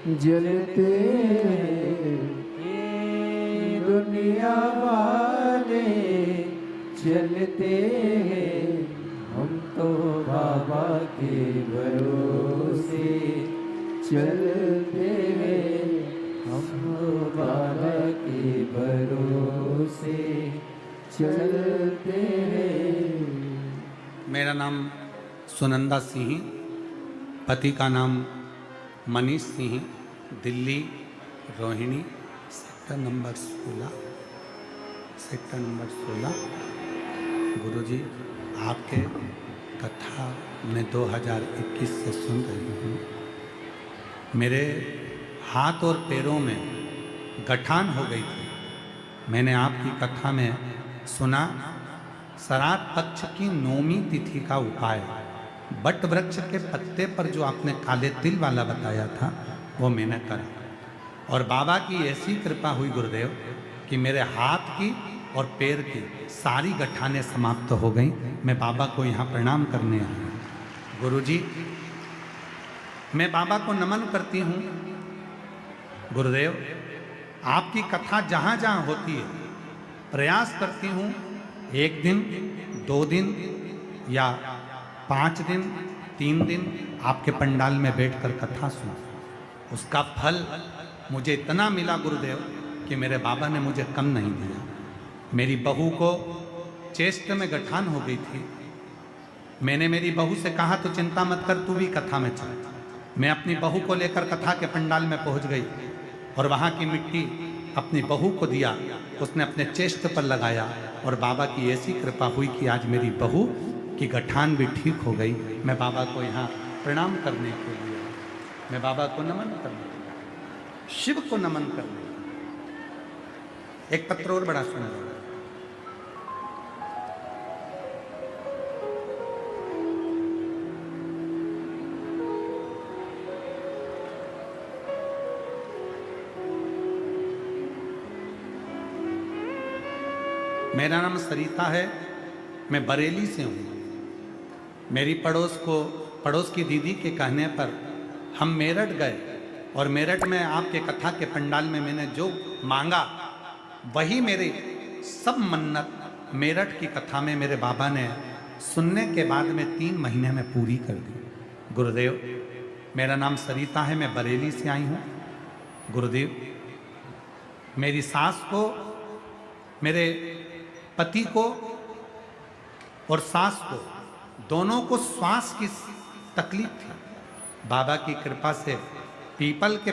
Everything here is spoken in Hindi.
जलते दुनिया वाले चलते हैं, हम तो बाबा के भरोसे चलते हैं, हम बाबा के भरोसे चलते हैं। मेरा नाम सुनंदा सिंह, पति का नाम मनीष सिंह, दिल्ली रोहिणी, सेक्टर नंबर 16। गुरुजी, आपके कथा में 2021 से सुन रही हूँ। मेरे हाथ और पैरों में गठान हो गई थी। मैंने आपकी कथा में सुना, श्राद्ध पक्ष की नौमी तिथि का उपाय, बट वृक्ष के पत्ते पर जो आपने काले तिल वाला बताया था वो मैंने करा, और बाबा की ऐसी कृपा हुई गुरुदेव कि मेरे हाथ की और पैर की सारी गठानें समाप्त हो गई। मैं बाबा को यहाँ प्रणाम करने आया हूँ। गुरुजी, मैं बाबा को नमन करती हूँ। गुरुदेव, आपकी कथा जहाँ जहाँ होती है प्रयास करती हूँ 1 दिन, 2 दिन या 5 दिन, 3 दिन आपके पंडाल में बैठकर कथा सुना। उसका फल मुझे इतना मिला गुरुदेव कि मेरे बाबा ने मुझे कम नहीं दिया। मेरी बहू को चेस्ट में गठान हो गई थी। मैंने मेरी बहू से कहा तो चिंता मत कर, तू भी कथा में चल। मैं अपनी बहू को लेकर कथा के पंडाल में पहुंच गई और वहाँ की मिट्टी अपनी बहू को दिया। उसने अपने चेस्ट पर लगाया और बाबा की ऐसी कृपा हुई कि आज मेरी बहू की गठान भी ठीक हो गई। मैं बाबा को यहाँ प्रणाम करने के लिए, मैं बाबा को नमन करने के लिए, शिव को नमन करने के लिए। एक पत्र और बड़ा सुंदर, मेरा नाम सरिता है, मैं बरेली से हूँ। मेरी पड़ोस की दीदी के कहने पर हम मेरठ गए और मेरठ में आपके कथा के पंडाल में मैंने जो मांगा वही मेरी सब मन्नत मेरठ की कथा में मेरे बाबा ने सुनने के बाद में 3 महीने में पूरी कर दी। गुरुदेव, मेरा नाम सरिता है, मैं बरेली से आई हूँ। गुरुदेव, मेरी सास को, मेरे पति को और सास को, दोनों को श्वास की तकलीफ थी। बाबा की कृपा से पीपल के